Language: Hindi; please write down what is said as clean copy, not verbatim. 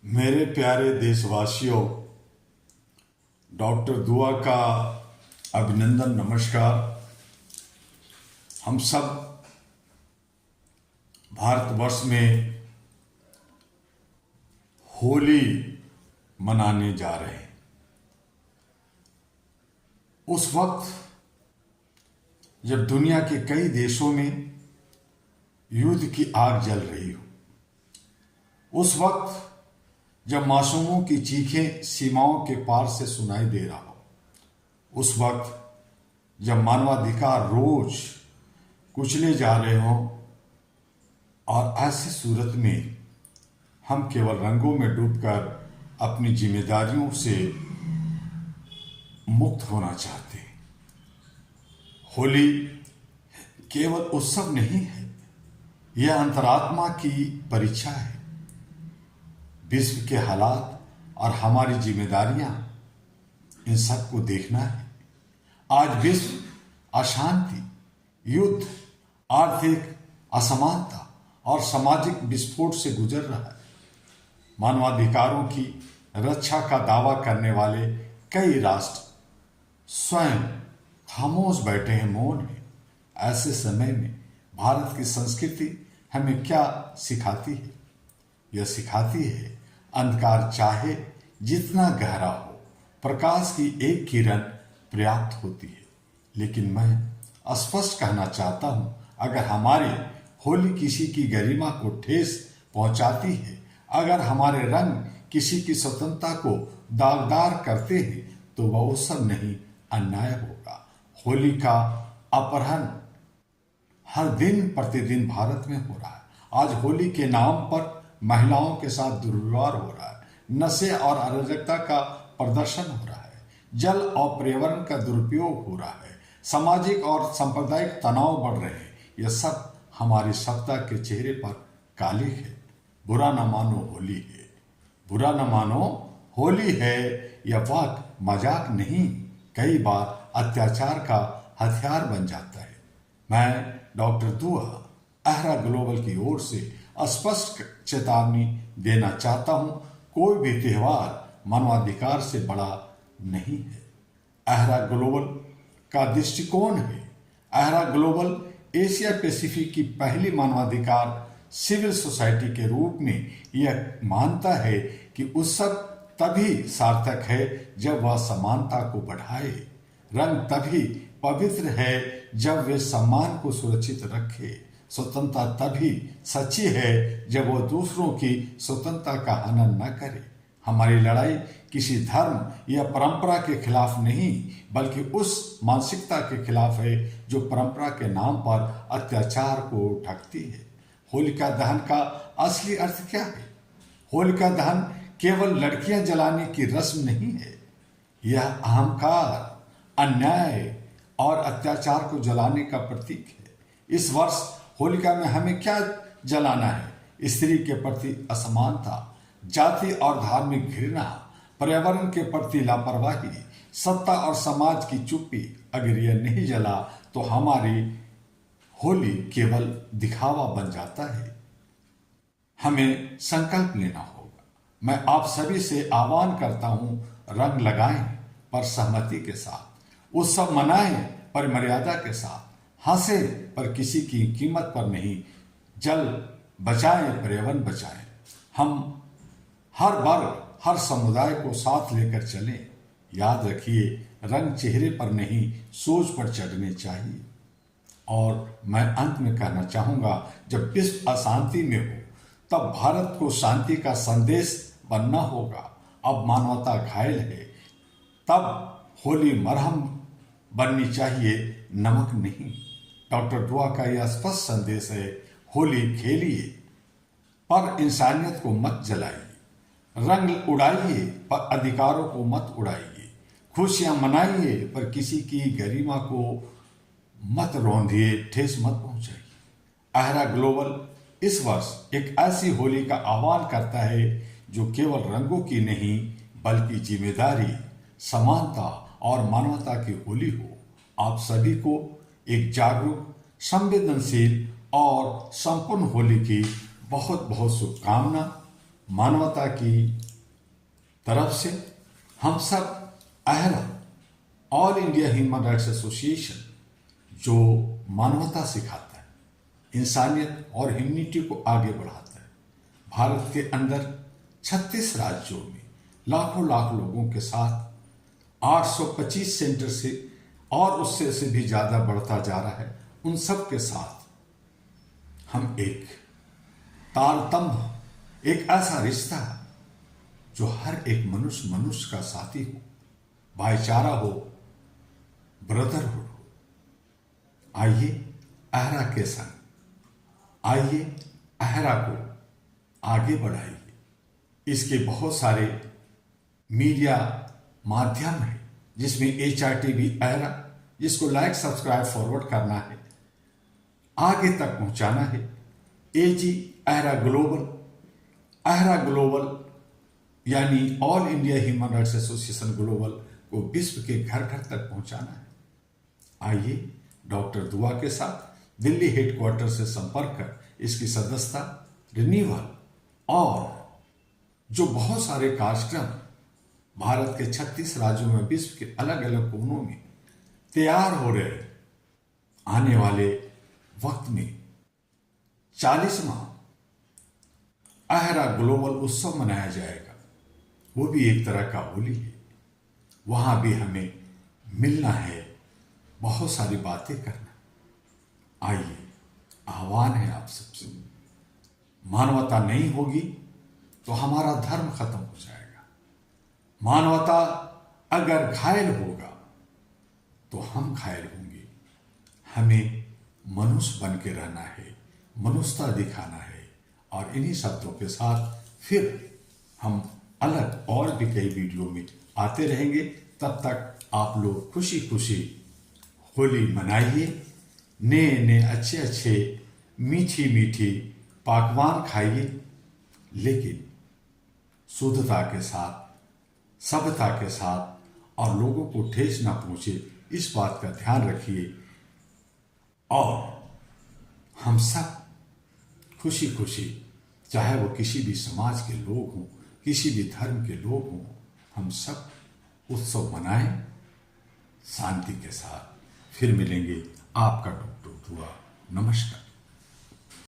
मेरे प्यारे देशवासियों, डॉक्टर दुआ का अभिनंदन, नमस्कार। हम सब भारतवर्ष में होली मनाने जा रहे हैं। उस वक्त जब दुनिया के कई देशों में युद्ध की आग जल रही हो, उस वक्त जब मासूमों की चीखें सीमाओं के पार से सुनाई दे रहा हो, उस वक्त जब मानवाधिकार रोज कुचले जा रहे हों, और ऐसी सूरत में हम केवल रंगों में डूबकर अपनी जिम्मेदारियों से मुक्त होना चाहते हैं। होली केवल उत्सव नहीं है, यह अंतरात्मा की परीक्षा है। विश्व के हालात और हमारी जिम्मेदारियां, इन सब को देखना है। आज विश्व अशांति, युद्ध, आर्थिक असमानता और सामाजिक विस्फोट से गुजर रहा है। मानवाधिकारों की रक्षा का दावा करने वाले कई राष्ट्र स्वयं खामोश बैठे हैं, मौन है। ऐसे समय में भारत की संस्कृति हमें क्या सिखाती है? यह सिखाती है, अंधकार चाहे जितना गहरा हो, प्रकाश की एक किरण पर्याप्त होती है। लेकिन मैं स्पष्ट कहना चाहता हूं, अगर हमारी होली किसी की गरिमा को ठेस पहुंचाती है, अगर हमारे रंग किसी की स्वतंत्रता को दागदार करते हैं, तो वह उत्सव नहीं, अन्याय होगा। होली का अपहरण हर दिन प्रतिदिन भारत में हो रहा है। आज होली के नाम पर महिलाओं के साथ दुर्व्यवहार हो रहा है, नशे और अराजकता का प्रदर्शन हो रहा है, जल और पर्यावरण का दुरुपयोग हो रहा है, सामाजिक और सांप्रदायिक तनाव बढ़ रहे हैं। यह सब हमारी सत्ता के चेहरे पर कालिक है। बुरा न मानो होली है, बुरा न मानो होली है। यह वाक मजाक नहीं, कई बार अत्याचार का हथियार बन जाता है। मैं डॉक्टर दुआ अहरा ग्लोबल की ओर से स्पष्ट चेतावनी देना चाहता हूं, कोई भी त्यौहार मानवाधिकार से बड़ा नहीं है। अहरा ग्लोबल का दृष्टिकोण है। अहरा ग्लोबल एशिया पैसिफिक की पहली मानवाधिकार सिविल सोसाइटी के रूप में यह मानता है कि उत्सव तभी सार्थक है जब वह समानता को बढ़ाए। रंग तभी पवित्र है जब वे सम्मान को सुरक्षित रखे। स्वतंत्रता तभी सच्ची है जब वो दूसरों की स्वतंत्रता का हनन न करे। हमारी लड़ाई किसी धर्म या परंपरा के खिलाफ नहीं, बल्कि उस मानसिकता के खिलाफ है जो परंपरा के नाम पर अत्याचार को ढकती है। होलिका दहन का असली अर्थ क्या है? होलिका दहन केवल लड़कियां जलाने की रस्म नहीं है, यह अहंकार, अन्याय और अत्याचार को जलाने का प्रतीक है। इस वर्ष होलिका में हमें क्या जलाना है? स्त्री के प्रति असमानता, जाति और धार्मिक घृणा, पर्यावरण के प्रति लापरवाही, सत्ता और समाज की चुप्पी। अगर यह नहीं जला तो हमारी होली केवल दिखावा बन जाता है। हमें संकल्प लेना होगा। मैं आप सभी से आह्वान करता हूं, रंग लगाएं पर सहमति के साथ, उत्सव मनाएं पर मर्यादा के साथ, हंसे पर किसी की कीमत पर नहीं, जल बचाएं, पर्यावरण बचाएं। हम हर वर्ग, हर समुदाय को साथ लेकर चलें। याद रखिए, रंग चेहरे पर नहीं, सोच पर चढ़ने चाहिए। और मैं अंत में कहना चाहूंगा, जब विश्व अशांति में हो तब भारत को शांति का संदेश बनना होगा। अब मानवता घायल है, तब होली मरहम बननी चाहिए, नमक नहीं। डॉक्टर दुआ का यह स्पष्ट संदेश है, होली खेलिए पर इंसानियत को मत जलाइए, रंग उड़ाइए पर अधिकारों को मत उड़ाइए, खुशियां मनाइए पर किसी की गरिमा को मत रौंदिए, ठेस मत पहुंचाइए। अहरा ग्लोबल इस वर्ष एक ऐसी होली का आह्वान करता है जो केवल रंगों की नहीं, बल्कि जिम्मेदारी, समानता और मानवता की होली हो। आप सभी को एक जागरूक, संवेदनशील और संपूर्ण होली की बहुत बहुत शुभकामना। मानवता की तरफ से हम सब अहरा all India human rights association जो मानवता सिखाता है, इंसानियत और ह्यूमनिटी को आगे बढ़ाता है, भारत के अंदर 36 राज्यों में लाखों लोगों के साथ 825 सेंटर से और उससे से भी ज़्यादा बढ़ता जा रहा है, उन सब के साथ हम एक तारतम्य, एक ऐसा रिश्ता जो हर एक मनुष्य का साथी हो, भाईचारा हो, ब्रदरहुड हो। आइए अहरा के संग, आइए अहरा को आगे बढ़ाइए। इसके बहुत सारे मीडिया माध्यम है, जिसमें HRTV अहरा, जिसको लाइक सब्सक्राइब फॉरवर्ड करना है, आगे तक पहुंचाना है। AG अहरा ग्लोबल यानी all India human rights association global को विश्व के घर घर तक पहुंचाना है। आइए डॉक्टर दुआ के साथ दिल्ली हेडक्वार्टर से संपर्क कर इसकी सदस्यता, रिन्यूअल और जो बहुत सारे कार्यक्रम भारत के 36 राज्यों में, विश्व के अलग अलग कोनों में तैयार हो रहे हैं, आने वाले वक्त में 40वां अहरा ग्लोबल उत्सव मनाया जाएगा। वो भी एक तरह का होली है। वहां भी हमें मिलना है, बहुत सारी बातें करना। आइए, आह्वान है आप सबसे। मानवता नहीं होगी तो हमारा धर्म खत्म हो जाएगा। मानवता अगर घायल होगा तो हम घायल होंगे। हमें मनुष्य बन के रहना है, मनुष्यता दिखाना है। और इन्हीं शब्दों के साथ फिर हम अलग और भी कई वीडियो में आते रहेंगे। तब तक आप लोग खुशी खुशी होली मनाइए, नए अच्छे मीठी पकवान खाइए, लेकिन शुद्धता के साथ, सभ्यता के साथ, और लोगों को ठेस ना पहुंचे, इस बात का ध्यान रखिए। और हम सब खुशी चाहे वो किसी भी समाज के लोग हों, किसी भी धर्म के लोग हों, हम सब उत्सव मनाएं शांति के साथ। फिर मिलेंगे। आपका डॉक्टर दुआ। नमस्कार।